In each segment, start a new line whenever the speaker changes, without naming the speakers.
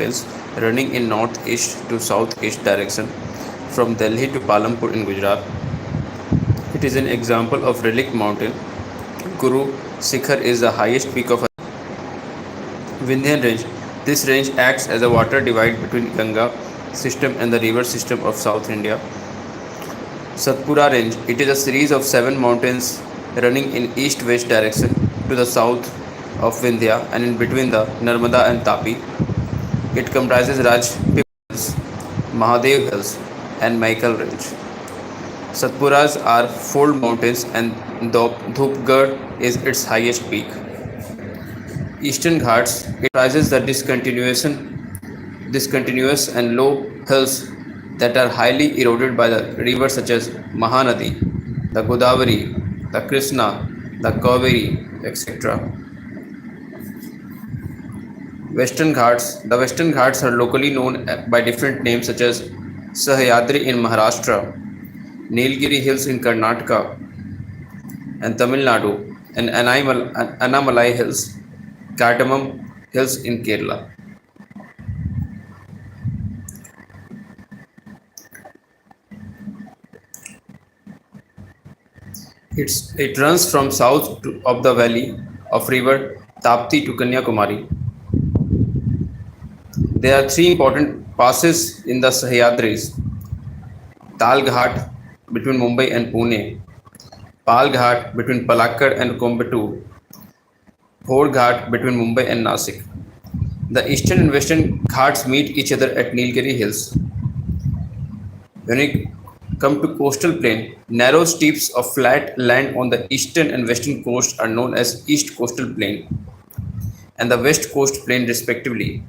mountains running in northeast to southeast direction from Delhi to Palampur in Gujarat. It is an example of relic mountain. Guru Sikhar is the highest peak of Vindhyan range. This range acts as a water divide between Ganga system and the river system of South India. Satpura range. It is a series of 7 mountains running in east-west direction to the south of Vindhya and in between the Narmada and Tapi. It comprises Rajpip Hills, Mahadev Hills and Maikal range. Satpuras are fold mountains and Dhupgarh is its highest peak. Eastern Ghats it comprises the discontinuous and low hills that are highly eroded by the rivers such as Mahanadi, the Godavari, the Krishna, the Kaveri, etc. Western Ghats. The Western Ghats are locally known by different names such as Sahyadri in Maharashtra, Nilgiri Hills in Karnataka and Tamil Nadu, and Anamalai Hills, Cardamom Hills in Kerala. It runs from south of the valley of river Tapti to Kanyakumari. There are 3 important passes in the Sahyadris: Tal Ghat between Mumbai and Pune, Pal Ghat between Palakkad and Coimbatore, Bhor Ghat between Mumbai and Nasik. The eastern and western ghats meet each other at Nilgiri Hills. When we come to coastal plain, narrow strips of flat land on the eastern and western coast are known as East Coastal Plain and the West Coast Plain respectively.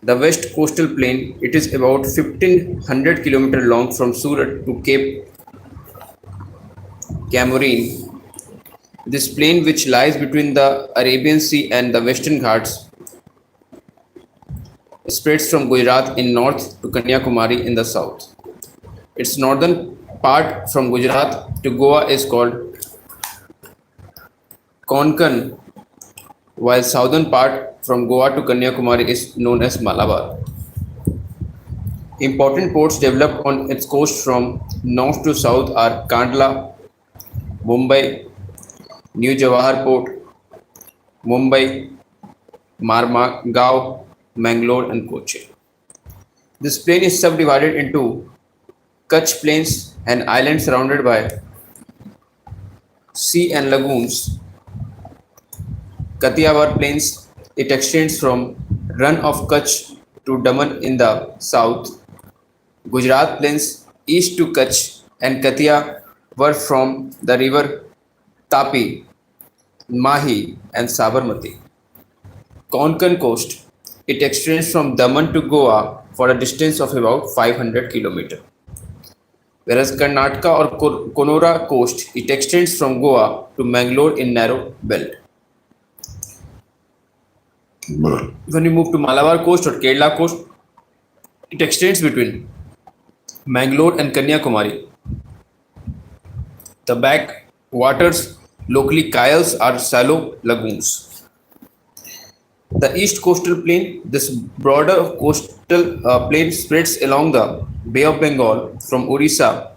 The West Coastal Plain it is about 1500 km long from Surat to Cape Camorin. This plain which lies between the Arabian Sea and the Western Ghats spreads from Gujarat in north to Kanyakumari in the south. Its northern part from Gujarat to Goa is called Konkan, while southern part from Goa to Kanyakumari is known as Malabar. Important ports developed on its coast from north to south are Kandla, Mumbai, New Jawahar Port, Mumbai, Marmagao, Mangalore and Kochi. This plain is subdivided into Kutch Plains, an island surrounded by sea and lagoons. Kathiawar Plains, it extends from Run of Kutch to Daman in the south. Gujarat Plains, east to Kutch and Kathiawar from the river Tapi, Mahi and Sabarmati. Konkan Coast, it extends from Daman to Goa for a distance of about 500 km. Whereas Karnataka or Konora coast, it extends from Goa to Mangalore in narrow belt. When you move to Malabar coast or Kerala coast, it extends between Mangalore and Kanyakumari. The back waters, locally kayals, are shallow lagoons. The East Coastal Plain, this broader coastal plain spreads along the Bay of Bengal from Orissa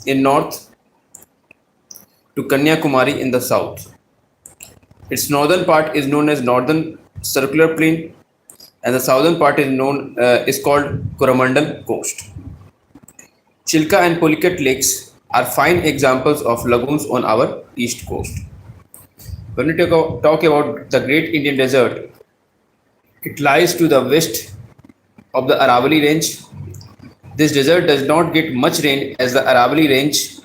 in north to Kanyakumari in the south. Its northern part is known as Northern Circular Plain and the southern part is called Coromandel Coast. Chilka and Pulicat lakes are fine examples of lagoons on our east coast. When we talk about the Great Indian Desert, it lies to the west of the Aravalli Range. This desert does not get much rain as the Aravalli Range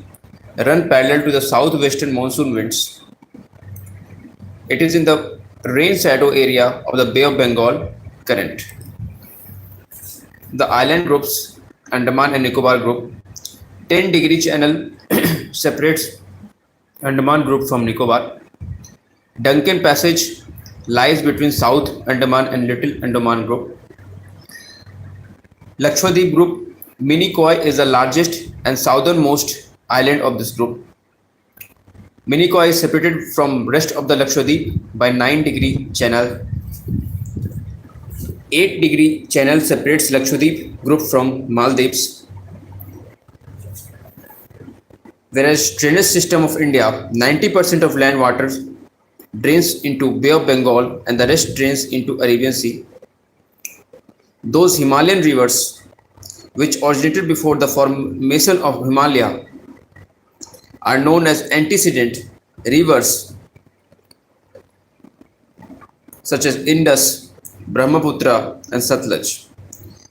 run parallel to the southwestern monsoon winds. It is in the rain shadow area of the Bay of Bengal current. The island groups, Andaman and Nicobar group, 10-degree channel separates Andaman group from Nicobar. Duncan Passage lies between South Andaman and Little Andaman group. Lakshadweep group, Minicoy is the largest and southernmost island of this group. Minicoy is separated from rest of the Lakshadweep by 9-degree channel. 8-degree channel separates Lakshadweep group from Maldives, whereas drainage system of India, 90% of land water drains into Bay of Bengal and the rest drains into Arabian Sea. Those Himalayan rivers which originated before the formation of Himalaya are known as antecedent rivers such as Indus, Brahmaputra and Satluj.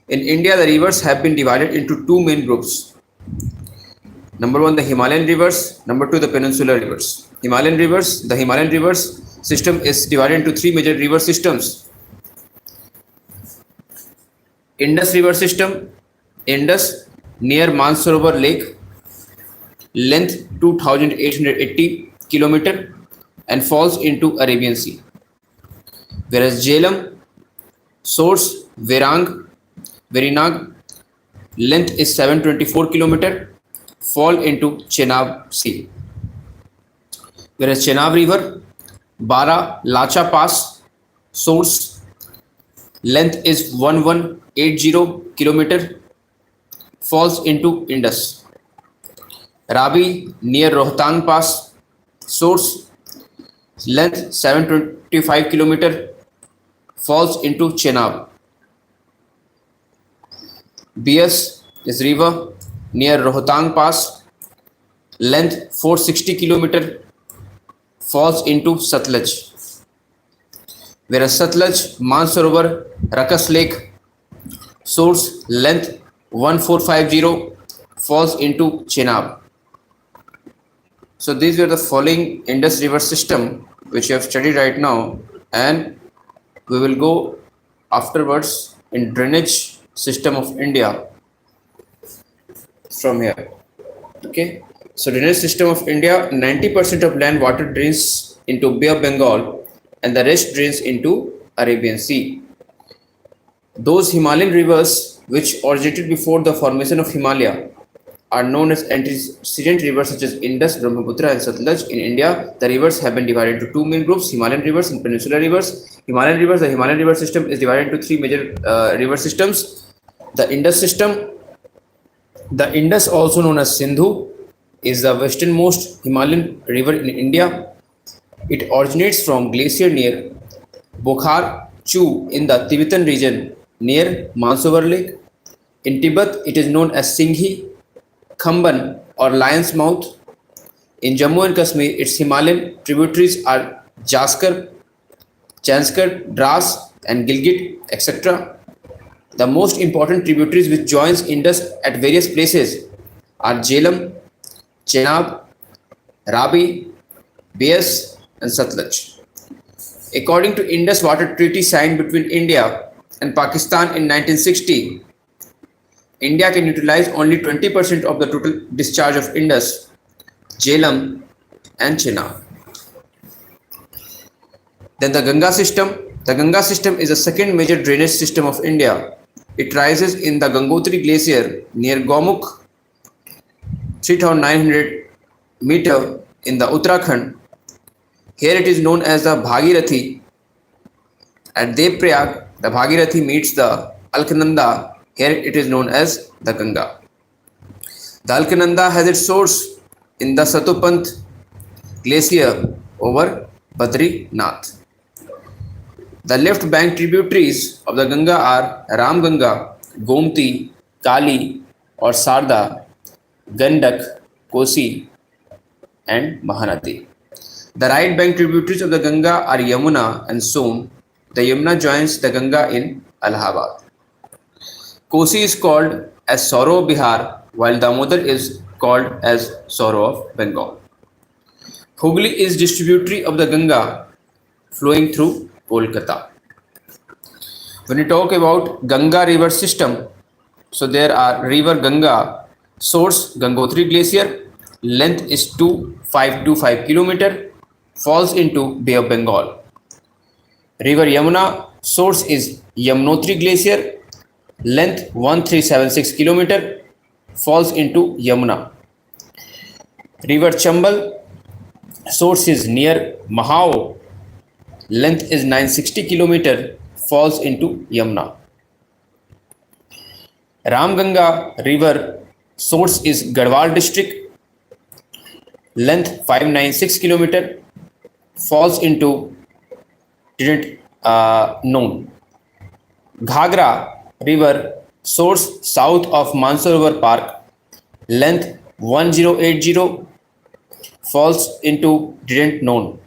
In India, the rivers have been divided into two main groups. Number one, the Himalayan rivers. Number two, the Peninsula rivers. The Himalayan rivers system is divided into three major river systems. Indus river system, Indus near Mansarovar Lake, length 2880 km and falls into Arabian Sea. Whereas Jhelum, source Verinag, length is 724 km, fall into Chenab Sea. Whereas Chenab River, Bara Lacha Pass, source, length is 1180 km, falls into Indus. Ravi near Rohtang Pass, source, length 725 km, falls into Chenab. Bias is river near Rohtang Pass, length 460 km, falls into Satluj. Whereas Satluj, Mansarovar, Rakas Lake, source, length 1450, falls into Chenab. So these were the following Indus river system which you have studied right now, and we will go afterwards in drainage system of India from here. Okay, so drainage system of India, 90% of land water drains into Bay of Bengal and the rest drains into Arabian Sea. Those Himalayan rivers which originated before the formation of Himalaya are known as antecedent rivers such as Indus, Brahmaputra and Satluj. In India, the rivers have been divided into two main groups, Himalayan rivers and Peninsula rivers. The Himalayan river system is divided into three major river systems. The Indus system, the Indus also known as Sindhu, is the westernmost Himalayan river in India. It originates from glacier near Bokhar Chu in the Tibetan region near Mansarovar Lake. In Tibet, it is known as Singhi, Khamban or Lion's Mouth. In Jammu and Kashmir, its Himalayan tributaries are Jaskar, Chanskar, Dras and Gilgit, etc. The most important tributaries which joins Indus at various places are Jhelum, Chenab, Ravi, Beas and Satluj. According to Indus Water Treaty signed between India and Pakistan in 1960, India can utilize only 20% of the total discharge of Indus, Jhelum and Chenab. Then the Ganga system. The Ganga system is the second major drainage system of India. It rises in the Gangotri glacier near Gomukh, 3900 meter in the Uttarakhand. Here it is known as the Bhagirathi. At Devprayag, the Bhagirathi meets the Alkananda. Here it is known as the Ganga. The Alkananda has its source in the Satopant glacier over Badrinath. The left bank tributaries of the Ganga are Ramganga, Gomti, Kali or Sarda, Gandak, Kosi and Mahanadi. The right bank tributaries of the Ganga are Yamuna and Son. The Yamuna joins the Ganga in Allahabad. Kosi is called as Sorrow of Bihar, while Damodar is called as Sorrow of Bengal. Hooghly is distributary of the Ganga flowing through Kolkata. When we talk about Ganga river system, so there are river Ganga, source Gangotri glacier, length is 2525 km, falls into Bay of Bengal. River Yamuna, source is Yamunotri glacier, length 1376 km, falls into Yamuna. River Chambal, source is near Mahao, length is 960 km, falls into Yamuna. Ramganga River source is Garhwal district, length 596 kilometer, falls into didn't known. Ghagra River source south of Mansarovar Park, length 1080, falls into didn't known.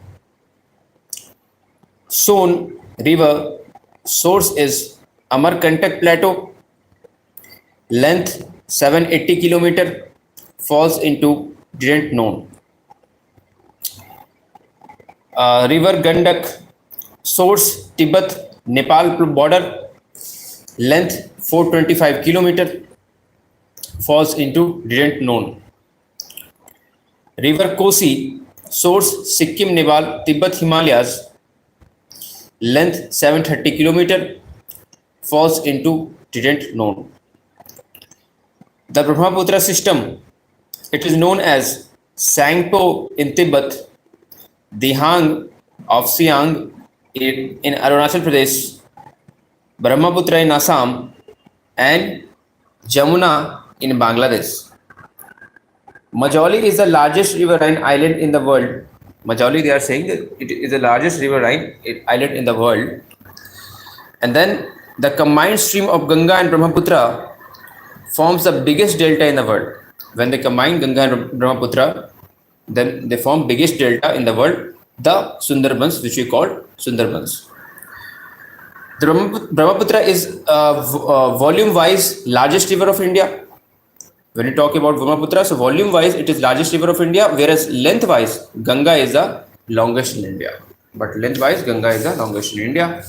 Son River source is Amarkantak Plateau, length 780 kilometer, falls into didn't known. River Gandak source Tibet Nepal border, length 425 kilometer, falls into didn't known. River Kosi source Sikkim Nepal Tibet Himalayas, length 730 kilometer, falls into didn't known. The Brahmaputra system, it is known as Sangpo in Tibet, Dihang of Siang in Arunachal Pradesh, Brahmaputra in Assam, and Jamuna in Bangladesh. Majoli is the largest riverine island in the world. Majoli, they are saying that it is the largest riverine island in the world. And then the combined stream of Ganga and Brahmaputra forms the biggest delta in the world. When they combine Ganga and Brahmaputra, then they form biggest delta in the world, the Sundarbans, which we call Sundarbans. The Brahmaputra is volume-wise largest river of India. When you talk about Brahmaputra, so volume-wise it is largest river of India, whereas length-wise Ganga is the longest in India. But length-wise Ganga is the longest in India.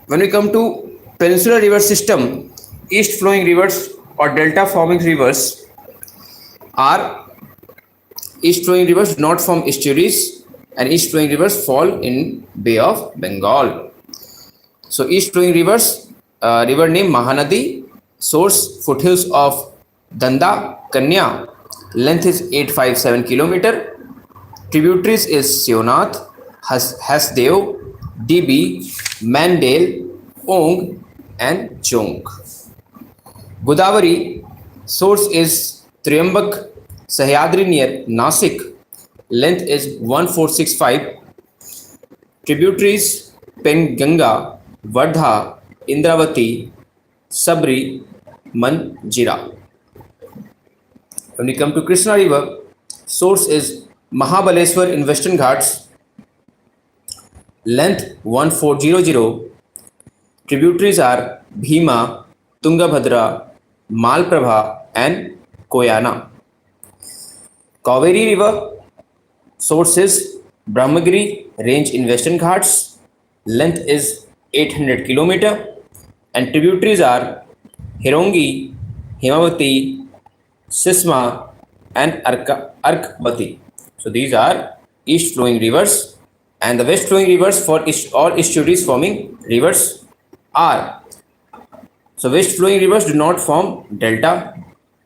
When we come to Peninsula river system, east flowing rivers or delta forming rivers are east flowing rivers do not form estuaries, and east flowing rivers fall in Bay of Bengal. So east flowing rivers, river name Mahanadi, source foothills of Danda, Kanya, length is 857 kilometer, tributaries is Sionath, Hasdeo, DB, Mandale, Ong, and Chong. Godavari source is Triambak, Sahyadri near Nasik, length is 1465, tributaries Penganga, Vardha, Indravati, Sabri, Manjira. When we come to Krishna river, source is Mahabaleshwar in Western Ghats, length 1400, tributaries are Bhima, Tungabhadra, Malprabha, and Koyana. Kaveri river, source is Brahmagiri range in Western Ghats, length is 800 kilometer, and tributaries are Hirongi, Himavati, Sisma, and Arkvati. So these are east flowing rivers, and the west flowing rivers for all estuaries forming rivers are. So west flowing rivers do not form delta.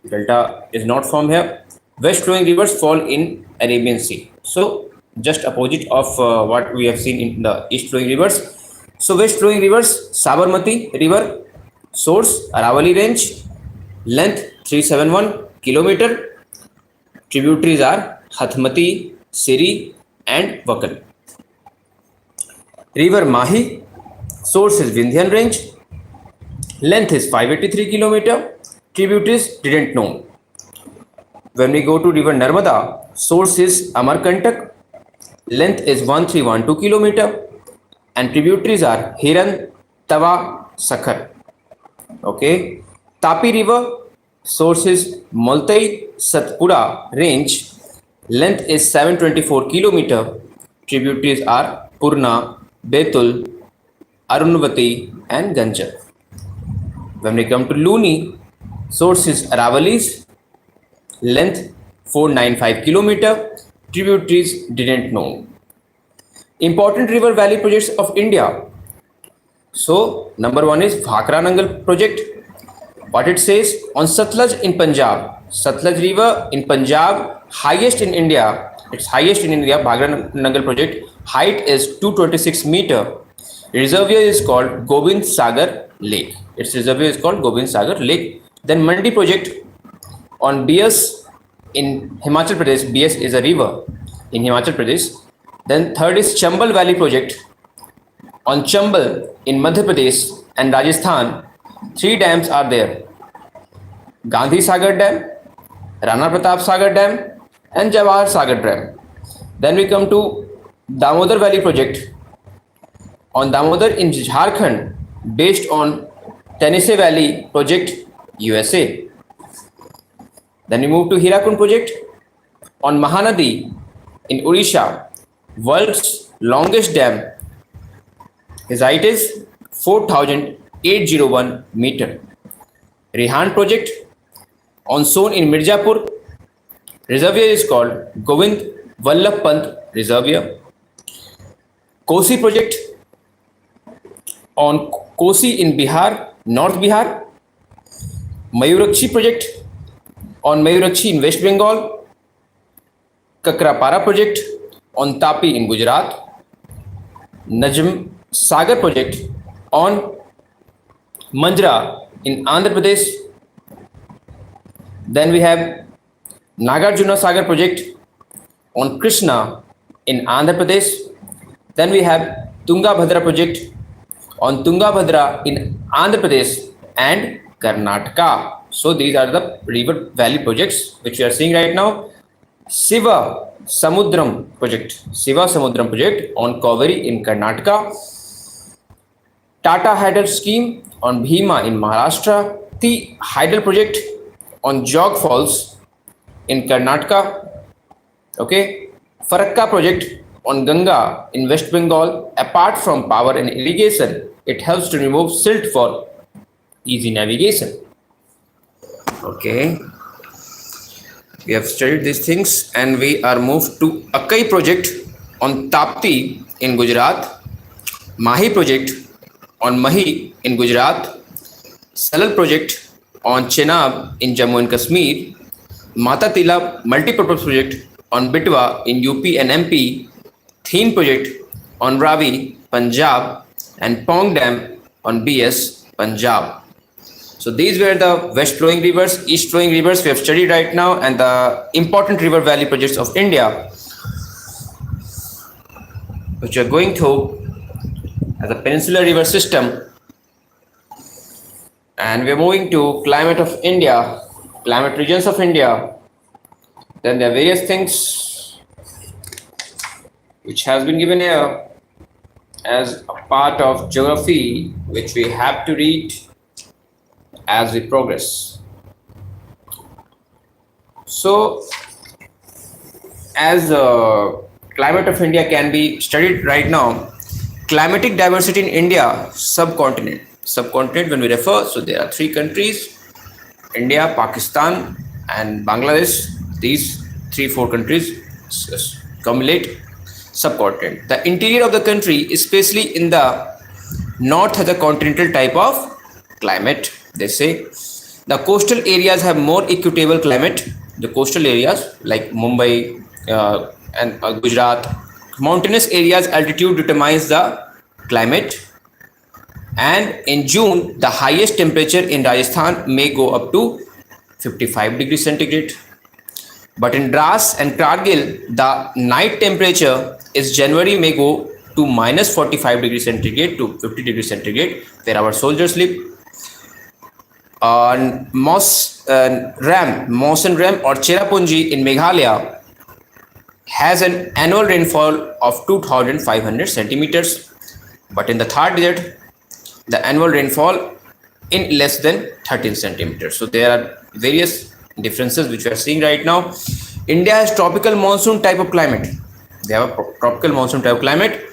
Delta is not formed here. West flowing rivers fall in Arabian Sea. So just opposite of what we have seen in the east flowing rivers. So west flowing rivers, Sabarmati river, source Aravali range, length 371 kilometer, tributaries are Hathmati, Siri, and Vakal. River Mahi, source is Vindhyan range, length is 583 kilometer, tributaries didn't know. When we go to river Narmada, source is Amarkantak, length is 1312 kilometer, and tributaries are Hiran, Tava, Sakhar. Okay. Tapi river, source is Multai Satpura range, length is 724 kilometer, tributaries are Purna, Betul, Arunvati, and Ganjar. When we come to Luni, source is Aravalis, length 495 kilometer, tributaries didn't know. Important river valley projects of India. So number one is Bhakra Nangal project. What it says on Satluj in Punjab, Satluj river in Punjab, highest in India. It's highest in India. Bhakra Nangal project Height is 226 meter. Reservoir is called Gobind Sagar Lake. Its reservoir is called Gobind Sagar Lake. Then Mandi project on BS in Himachal Pradesh. BS is a river in Himachal Pradesh. Then third is Chambal Valley project on Chambal in Madhya Pradesh and Rajasthan. Three dams are there: Gandhi Sagar Dam, Rana Pratap Sagar Dam, and Jawahar Sagar Dam. Then we come to Damodar Valley project on Damodar in Jharkhand, based on Tennessee Valley project, USA. Then we move to Hirakund project on Mahanadi in Odisha, world's longest dam. His height is 4,801 meter. Rihan project on Son in Mirzapur. Reservoir is called Govind Vallabh Pant Reservoir. Kosi project on Kosi in Bihar, North Bihar. Mayurakshi project on Mayurakshi in West Bengal. Kakrapara project on Tapi in Gujarat. Najm Sagar project on Manjra in Andhra Pradesh. Then we have Nagarjuna Sagar project on Krishna in Andhra Pradesh. Then we have Tungabhadra project on Tungabhadra in Andhra Pradesh and Karnataka. So these are the river valley projects which we are seeing right now. Shiva Samudram project on Kaveri in Karnataka. Tata Hydel scheme on Bhima in Maharashtra. The Hydel project on Jog Falls in Karnataka. Okay. Farakka project on Ganga in West Bengal. Apart from power and irrigation, it helps to remove silt for easy navigation. Okay. We have studied these things and we are moved to Akai project on Tapti in Gujarat. Mahi project on Mahi in Gujarat. Salal project on Chenab in Jammu and Kashmir. Mata Tila multipurpose project on Bitwa in UP and MP. Theen project on Ravi, Punjab, and Pong Dam on BS, Punjab. So these were the west flowing rivers, east flowing rivers we have studied right now, and the important river valley projects of India, which are going through as a peninsular river system. And we're moving to climate of India, climate regions of India. Then there are various things which has been given here as a part of geography, which we have to read as we progress. So, as climate of India can be studied right now, climatic diversity in India, subcontinent. Subcontinent, when we refer, so there are three countries: India, Pakistan, and Bangladesh. These 3-4 countries accumulate subcontinent. The interior of the country, especially in the north, has a continental type of climate. They say the coastal areas have more equitable climate. The coastal areas like Mumbai and Gujarat, mountainous areas, altitude determines the climate. And in June, the highest temperature in Rajasthan may go up to 55 degrees centigrade. But in Dras and Kargil, the night temperature is January may go to minus 45 degrees centigrade to 50 degrees centigrade, where our soldiers live. Moss and Ram or Cherrapunji in Meghalaya has an annual rainfall of 2,500 centimeters. But in the third desert, the annual rainfall in less than 13 centimeters. So there are various differences which we are seeing right now. India has tropical monsoon type of climate. They have a tropical monsoon type of climate.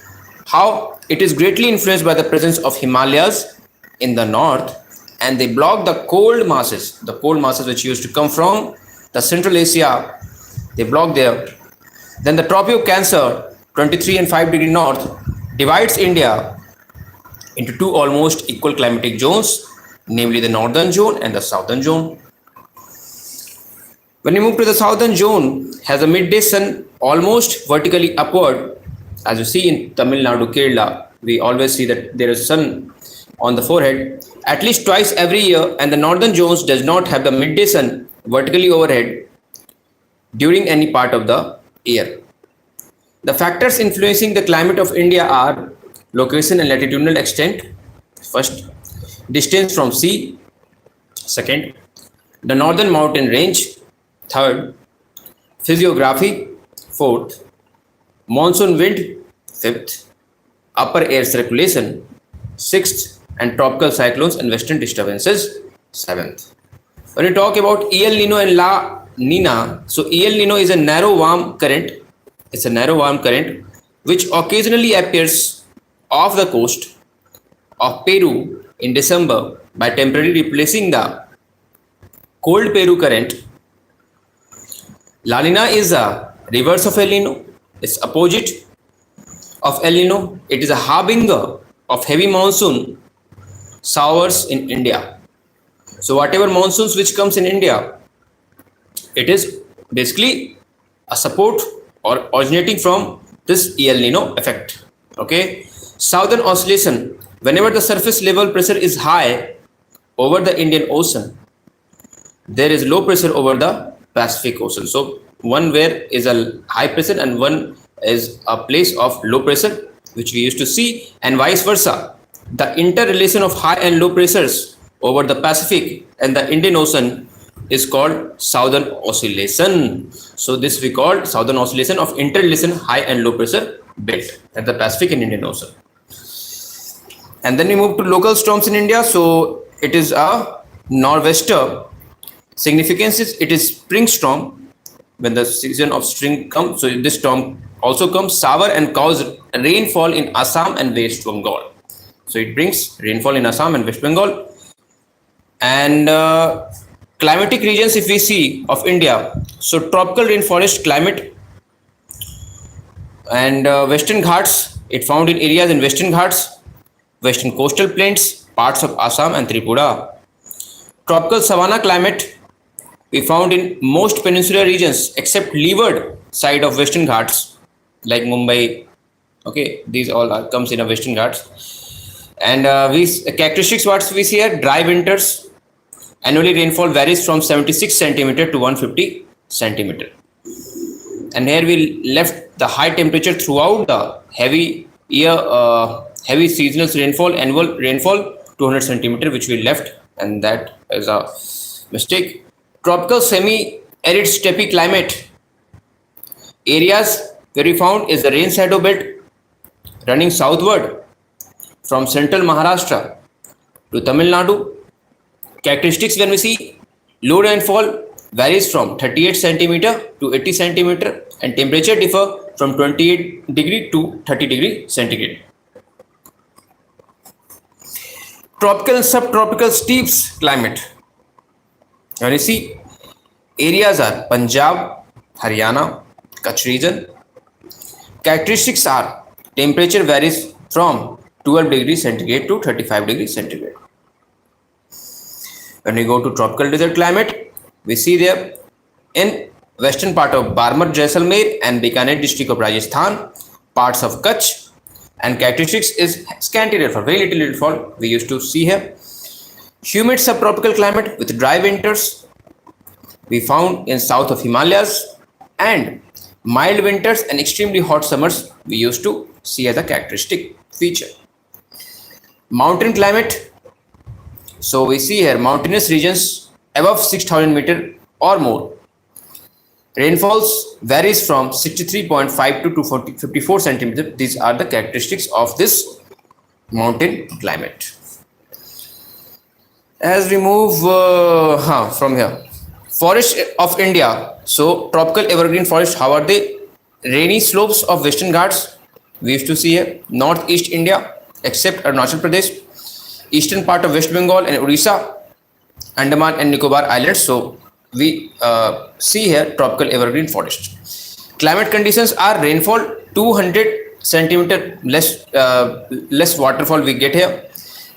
How? It is greatly influenced by the presence of Himalayas in the north, and they block the cold masses which used to come from the Central Asia. They block there. Then the Tropic of Cancer, 23 and 5 degree north, divides India into two almost equal climatic zones, namely the northern zone and the southern zone. When you move to the southern zone, has a midday sun almost vertically upward, As you see in Tamil Nadu, Kerala, we always see that there is sun on the forehead at least twice every year, and the northern zones does not have the midday sun vertically overhead during any part of the year. The factors influencing the climate of India are location and latitudinal extent, first, distance from sea, second, the northern mountain range, third, physiography, fourth, monsoon wind, fifth, upper air circulation, sixth, and tropical cyclones and western disturbances, seventh. When we talk about El Nino and La Nina, so El Nino is a narrow warm current. It's a narrow warm current which occasionally appears off the coast of Peru in December by temporarily replacing the cold Peru current. La Nina is a reverse of El Nino. It's opposite of El Nino. It is a harbinger of heavy monsoon showers in India. So whatever monsoons which comes in India, it is basically a support or originating from this El Nino effect. Okay. Southern oscillation. Whenever the surface level pressure is high over the Indian Ocean, there is low pressure over the Pacific Ocean. So one where is a high pressure and one is a place of low pressure, which we used to see, and vice versa. The interrelation of high and low pressures over the Pacific and the Indian Ocean is called southern oscillation. So this we call southern oscillation of interrelation high and low pressure belt at the Pacific and Indian Ocean. And then we move to local storms in India. So it is a nor'wester. Significance is it is spring storm when the season of spring comes. So this storm also comes sour and cause rainfall in Assam and West Bengal. So it brings rainfall in Assam and West Bengal. And climatic regions, if we see of India, so tropical rainforest climate and Western Ghats, it found in areas in Western Ghats, Western coastal plains, parts of Assam and Tripura. Tropical savanna climate we found in most peninsular regions except leeward side of Western Ghats like Mumbai. Okay, these all comes in a Western Ghats. And we characteristics what we see here: dry winters. Annually rainfall varies from 76 centimeter to 150 centimeter. And here we left the high temperature throughout the heavy year, heavy seasonal rainfall, annual rainfall 200 centimeter, which we left, and that is a mistake. Tropical semi-arid steppe climate areas where we found is the rain shadow belt running southward from central Maharashtra to Tamil Nadu. Characteristics when we see low rainfall varies from 38 centimeter to 80 centimeter and temperature differ from 28 degree to 30 degree centigrade. Tropical and subtropical steppes climate. When you see areas are Punjab, Haryana, Kutch region. Characteristics are temperature varies from 12 degrees centigrade to 35 degrees centigrade. When we go to tropical desert climate, we see there in western part of Barmar, Jaisalmer and Bikaner district of Rajasthan, parts of Kutch, and characteristics is scanty rainfall, very little rainfall we used to see here. Humid subtropical climate with dry winters we found in south of Himalayas, and mild winters and extremely hot summers we used to see as a characteristic feature. Mountain climate. So we see here mountainous regions above 6,000 meter or more. Rainfalls varies from 63.5 to 254 centimeter. These are the characteristics of this mountain climate. As we move from here, forest of India. So tropical evergreen forest, how are they? Rainy slopes of Western Ghats we used to see here. Northeast India except Arunachal Pradesh, eastern part of West Bengal and Odisha, Andaman and Nicobar Islands. So we see here tropical evergreen forest. Climate conditions are rainfall 200 centimeter less waterfall we get here.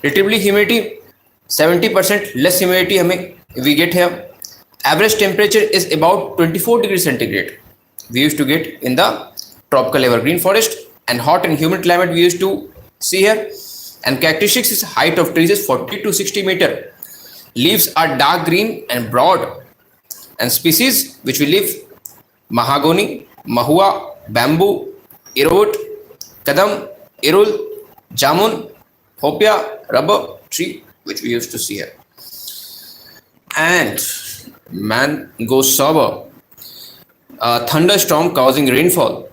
Relatively humidity 70% less humidity we get here. Average temperature is about 24 degrees centigrade we used to get in the tropical evergreen forest. and hot and humid climate we used to see here. And characteristics is height of trees is 40 to 60 meter. Leaves are dark green and broad. And species which we live: mahogany, mahua, bamboo, irot, kadam, irul, jamun, hopia, rubber tree which we used to see here. And mango sober, a thunderstorm causing rainfall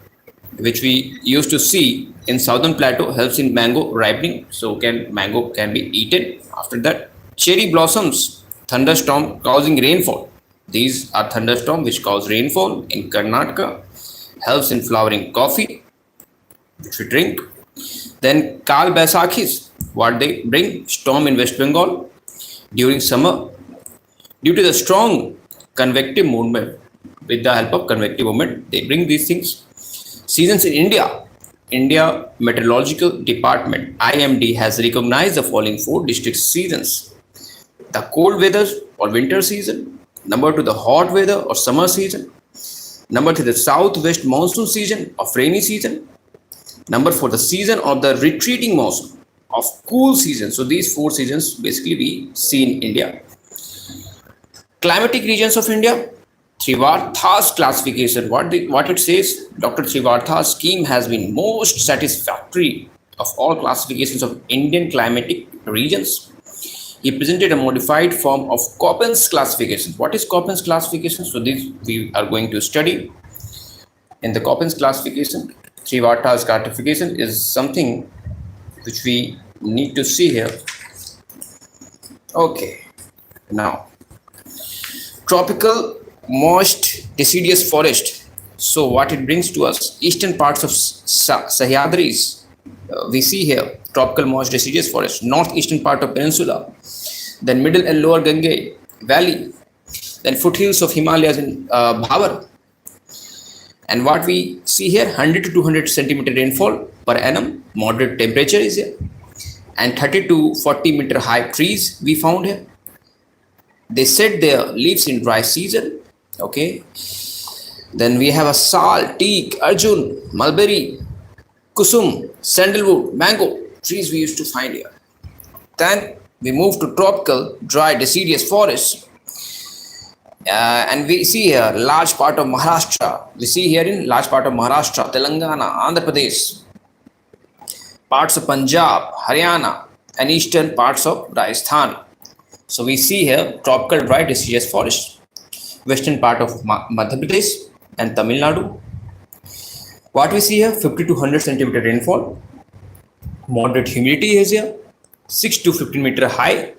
which we used to see in southern plateau helps in mango ripening, so mango can be eaten after that. Cherry blossoms, thunderstorm causing rainfall. These are thunderstorm which cause rainfall in Karnataka, helps in flowering coffee which we drink. Then Kal Baisakis, what they bring: storm in West Bengal during summer due to the strong convective movement. With the help of convective movement they bring these things. Seasons in India. India Meteorological Department IMD has recognized the following 4 distinct seasons: the cold weather or winter season, number 2 the hot weather or summer season, number 3 the southwest monsoon season of rainy season, number 4 the season of the retreating monsoon of cool season. So these 4 seasons basically we see in India. Climatic regions of India. Trivartha's classification, what it says: Dr. Trivartha's scheme has been most satisfactory of all classifications of Indian climatic regions. He presented a modified form of Köppen's classification. What is Köppen's classification? So this we are going to study. In the Köppen's classification, Trivartha's classification is something which we need to see here. Okay, now tropical moist deciduous forest. So what it brings to us: eastern parts of Sahyadris, we see here tropical moist deciduous forest, northeastern part of Peninsula, then middle and lower Ganges Valley, then foothills of Himalayas in Bhavar. And what we see here: 100 to 200 centimeter rainfall per annum, moderate temperature is here, and 30 to 40 meter high trees we found here. They set their leaves in dry season. Okay, then we have a sal, teak, arjun, mulberry, kusum, sandalwood, mango trees we used to find here. Then we move to tropical dry deciduous forest, and we see here large part of Maharashtra. We see here in large part of Maharashtra, Telangana, Andhra Pradesh, parts of Punjab, Haryana, and eastern parts of Rajasthan. So we see here tropical dry deciduous forest. Western part of Madhya Pradesh and Tamil Nadu. What we see here: 50 to 100 centimeter rainfall, moderate humidity is here, 6 to 15 meter high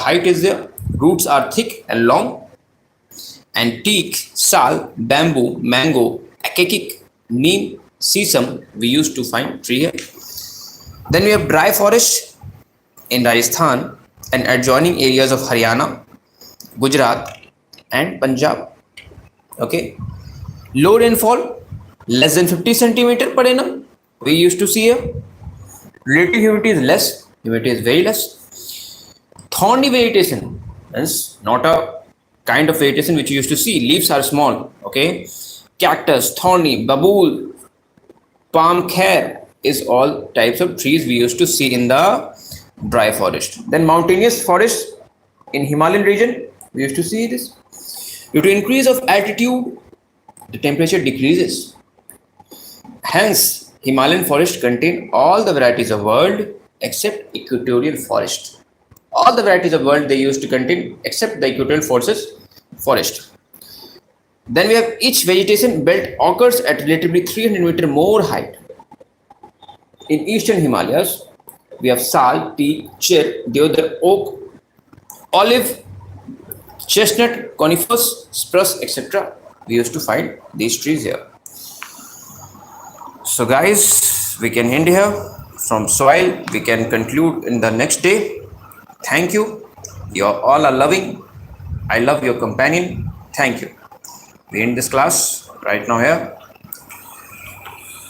height is there. Roots are thick and long. And teak, sal, bamboo, mango, akekik, neem, sesame we used to find tree here. Then we have dry forest in Rajasthan and adjoining areas of Haryana, Gujarat, and Punjab. Okay, low rainfall less than 50 centimeter per annum we used to see here. Relative humidity is less, humidity is very less. Thorny vegetation is not a kind of vegetation which you used to see. Leaves are small. Okay, cactus, thorny, babool, palm khair is all types of trees we used to see in the dry forest. Then mountainous forest in Himalayan region we used to see this. Due to increase of altitude, the temperature decreases. Hence, Himalayan forest contain all the varieties of world except equatorial forest. All the varieties of world they used to contain except the equatorial forest. Then we have each vegetation belt occurs at relatively 300 meter more height. In eastern Himalayas, we have sal, teak, cher, deodar, oak, olive, chestnut, conifers, spruce, etc. We used to find these trees here. So guys, we can end here. From soil, we can conclude in the next day. Thank you. You all are loving. I love your companion. Thank you. We end this class right now here.